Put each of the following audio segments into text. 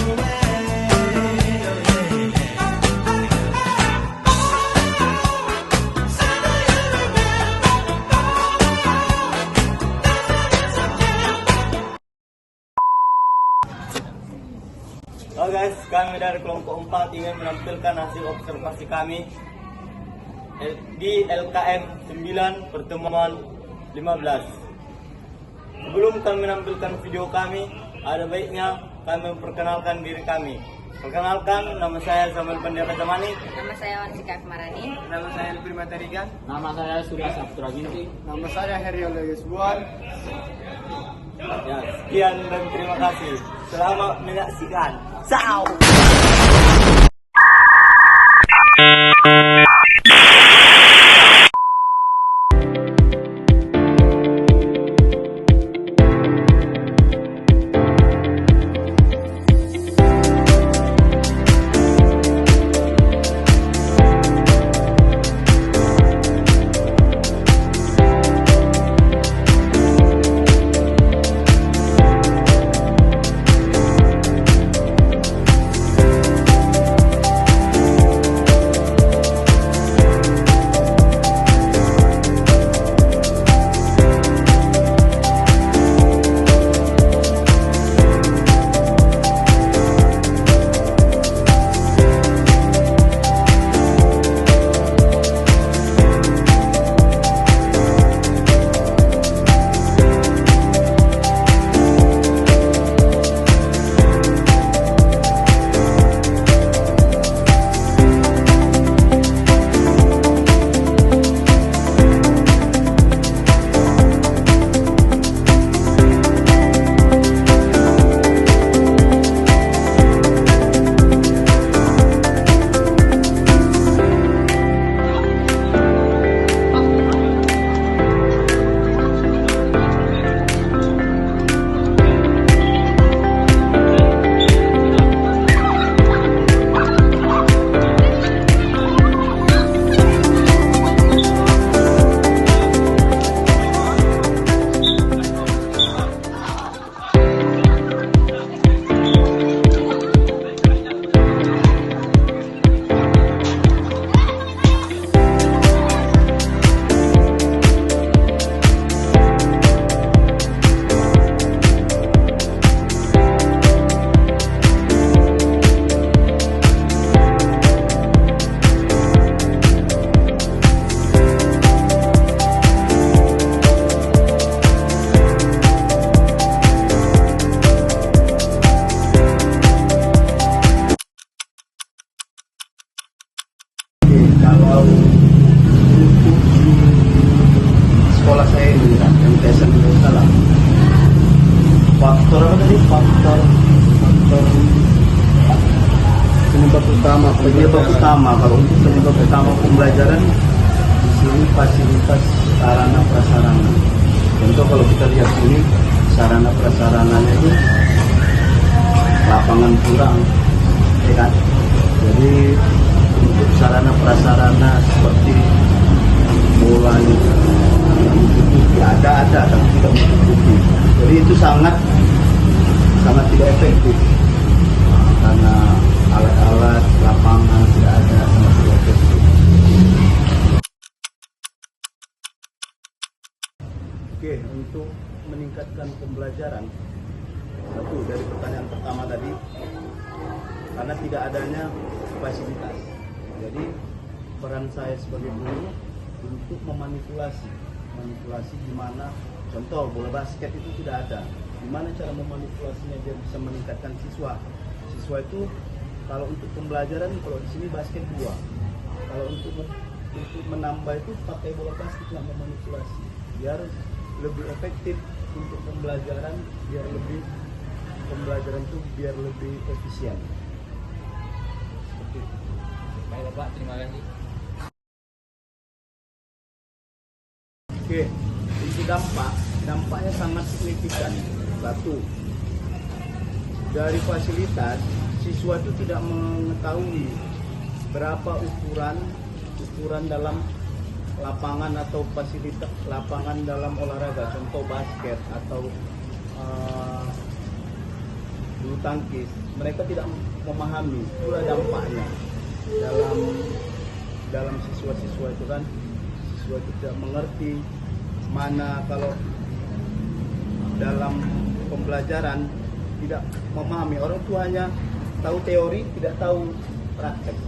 Halo guys, kami dari kelompok 4 ingin menampilkan hasil observasi kami di LKM 9 pertemuan 15. Sebelum kami menampilkan video kami, ada baiknya kami memperkenalkan diri kami. Perkenalkan, nama saya Samuel Pendeta Zamani. Nama saya Wansika Akmarani. Nama saya Elvir Matarigan. Nama saya Surya Saputra Ginting. Nama saya Heriolo Yusbuan. Ya, sekian dan terima kasih. Selamat menyaksikan. Ciao. Kalau untuk sekolah saya ini kan MTS itu salah. Faktor apa tadi? Faktor penyebab utama kalau untuk penyebab utama pembelajaran di sini fasilitas sarana prasarana. Contoh kalau kita lihat sini sarana prasarananya itu lapangan kurang, ya kan? Jadi untuk sarana prasarana seperti bola mencukupi ada tapi tidak mencukupi. Jadi itu sangat tidak efektif karena alat-alat lapangan tidak ada, sangat tidak efektif. Oke, untuk meningkatkan pembelajaran, satu dari pertanyaan pertama tadi, karena tidak adanya fasilitas. Jadi peran saya sebagai guru untuk memanipulasi di mana contoh bola basket itu tidak ada. Gimana cara memanipulasinya biar bisa meningkatkan siswa? Siswa itu kalau untuk pembelajaran, kalau di sini basket 2. Kalau untuk menambah itu pakai bola basket yang memanipulasi biar lebih efektif untuk pembelajaran, biar lebih efisien. Seperti itu. Baik Bapak, terima kasih. Oke, itu dampaknya sangat signifikan. Satu, dari fasilitas, siswa itu tidak mengetahui berapa ukuran dalam lapangan atau fasilitas lapangan dalam olahraga, contoh basket atau bulu tangkis, mereka tidak memahami pula dampaknya dalam siswa-siswa itu kan. Siswa itu tidak mengerti mana kalau dalam pembelajaran tidak memahami, orang tuanya tahu teori tidak tahu praktek.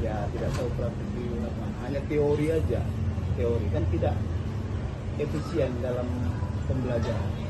Ya, tidak tahu praktek di lapangan, hanya teori aja. Teori kan tidak efisien dalam pembelajaran.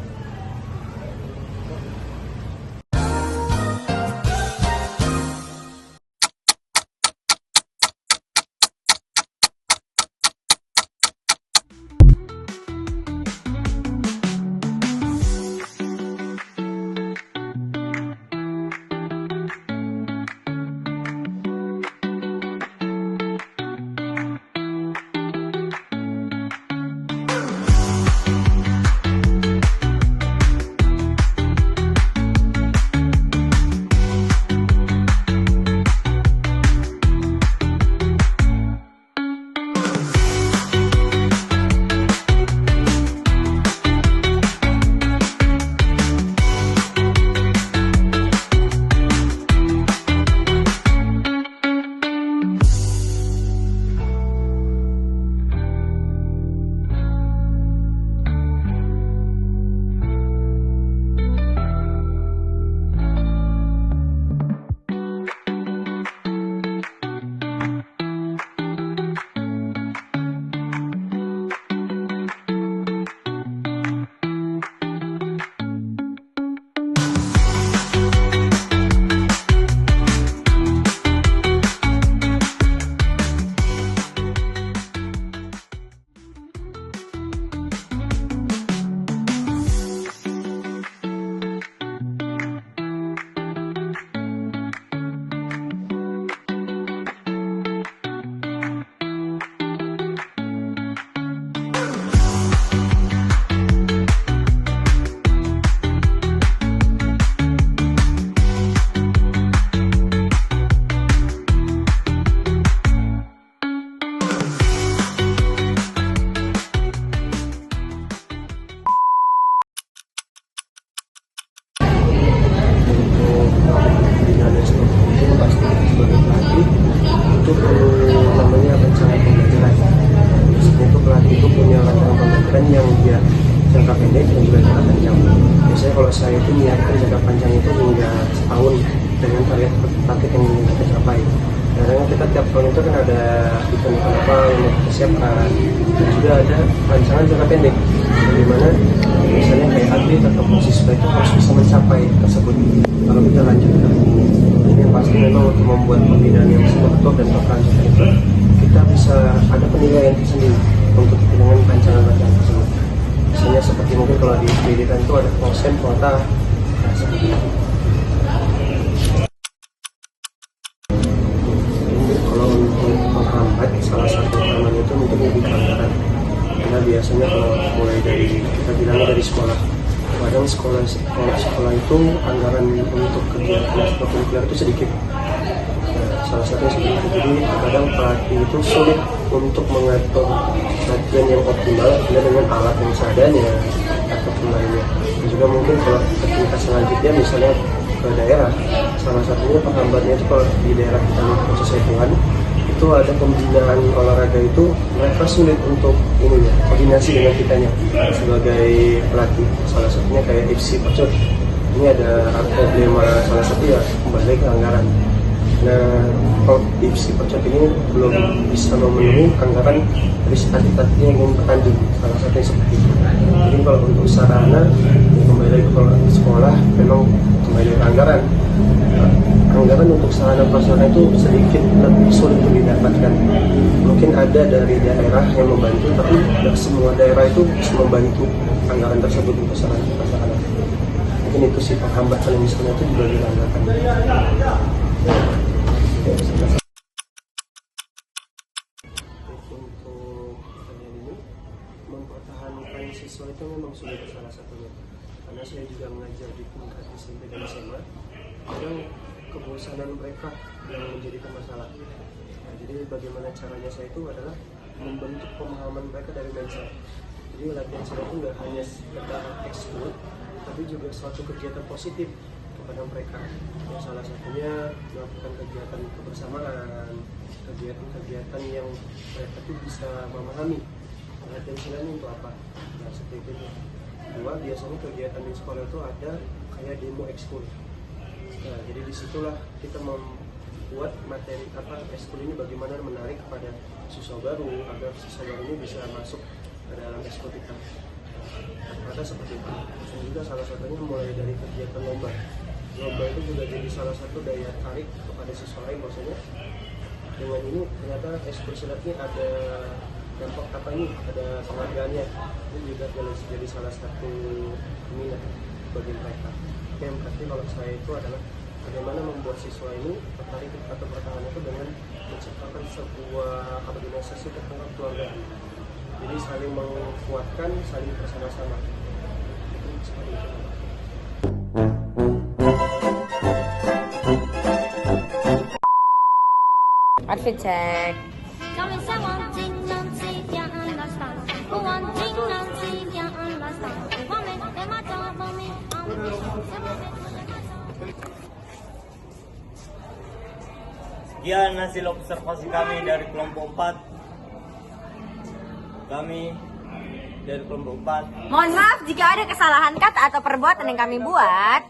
jangka pendek dan juga jangka panjang. Biasanya kalau saya itu niatkan jangka panjang itu hingga setahun dengan target yang ingin kita capai. Karena kita tiap tahun itu kan ada event-event apa yang kita siapkan, dan juga ada rancangan jangka pendek, bagaimana misalnya kayak atlet atau mahasiswa itu harus bisa mencapai tersebut. Kalau kita lanjut ke ini yang pasti memang untuk membuat pembinaan yang struktur dan berkelanjutan itu kita bisa ada penilaian tersendiri untuk dengan rancangan tersebut. Misalnya seperti mungkin kalau di pendidikan itu ada konsen kuota, nah, seperti itu. Kalau untuk menghambat salah satu utamanya itu mungkin lebih ke anggaran. Karena biasanya kalau mulai dari kita bilangnya dari sekolah, kadang sekolah itu anggaran untuk kegiatan ekstrakurikuler itu sedikit. Nah, salah satunya seperti itu. Jadi kadang pelatih itu sulit untuk mengatur latihan yang optimal dengan alat yang seadanya ataupun lainnya. Dan juga mungkin kalau tingkat selanjutnya misalnya ke daerah, salah satunya penghambatnya itu kalau di daerah kita sesuai Tuhan itu ada pembinaan olahraga itu mereka sulit untuk ini ya, koordinasi dengan kitanya sebagai pelatih. Salah satunya kayak FC Pocot, ini ada problema salah satu ya kembali ke anggaran. Nah, kalau FC Pocot ini belum bisa memenuhi anggaran dari atlet-atletnya yang ingin bertanding, salah satunya seperti itu. Jadi kalau untuk sarana kembali lagi ke sekolah memang kembali ke anggaran. Anggaran untuk sarana prasarana itu sedikit lebih sulit untuk didapatkan. Mungkin ada dari daerah yang membantu, tapi tidak semua daerah itu bisa membantu anggaran tersebut untuk sarana prasarana. Mungkin itu sih penghambatan yang misalnya itu juga dirasakan. Untuk kalian ini mempertahankan siswa itu memang sulit salah satunya. Karena saya juga mengajar di tingkat SMP dan SMA. Kadang kebosanan mereka yang menjadikan masalah. Nah, jadi bagaimana caranya saya itu adalah membentuk pemahaman mereka dari mindset. Jadi latihan saya itu nggak hanya sekedar ekskul, tapi tapi juga suatu kegiatan positif kepada mereka. Ya, salah satunya melakukan kegiatan kebersamaan, kegiatan-kegiatan yang mereka tuh bisa memahami perhatian nilainya itu apa. Nah, seperti itu. Kedua, biasanya kegiatan di sekolah itu ada kayak demo ekskul. Nah, jadi disitulah kita membuat materi ekskul ini bagaimana menarik kepada siswa baru agar siswa baru ini bisa masuk ke dalam ekskul kita. Ada seperti itu. Dan juga salah satunya mulai dari kegiatan lomba. Lomba itu juga jadi salah satu daya tarik kepada siswa lain, maksudnya dengan ini ternyata ekskul silat ini ada dampak apa ini, ada penghargaannya. Itu juga jadi salah satu minat bagi mereka. Yang pasti kalau saya itu adalah bagaimana membuat siswa ini tertarik atau bertahan itu dengan menciptakan sebuah organisasi tertangkap keluarga. Jadi saling menguatkan, saling bersama-sama. Itu seperti itu. Outfit check. Kami say one thing, Nancy can't understand. One thing, Nancy can't understand. Mommy, them a talk for me. Sekian hasil observasi kami dari kelompok 4. Kami dari kelompok 4. Mohon maaf jika ada kesalahan kata atau perbuatan yang kami buat.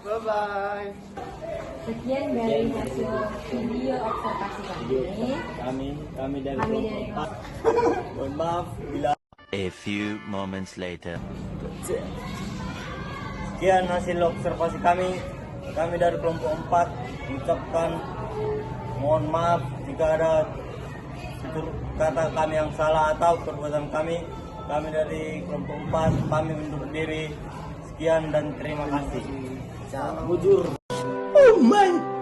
Bye-bye. Sekian dari hasil video observasi kami. Kami dari Kami kelompok dari 4. Mohon maaf bila A few moments later. sekian hasil observasi kami. Kami dari kelompok 4 mengucapkan mohon maaf jika ada tutur kata kami yang salah atau perbuatan kami. Kami dari kelompok 4 kami undur diri. Sekian dan terima kasih. Oh my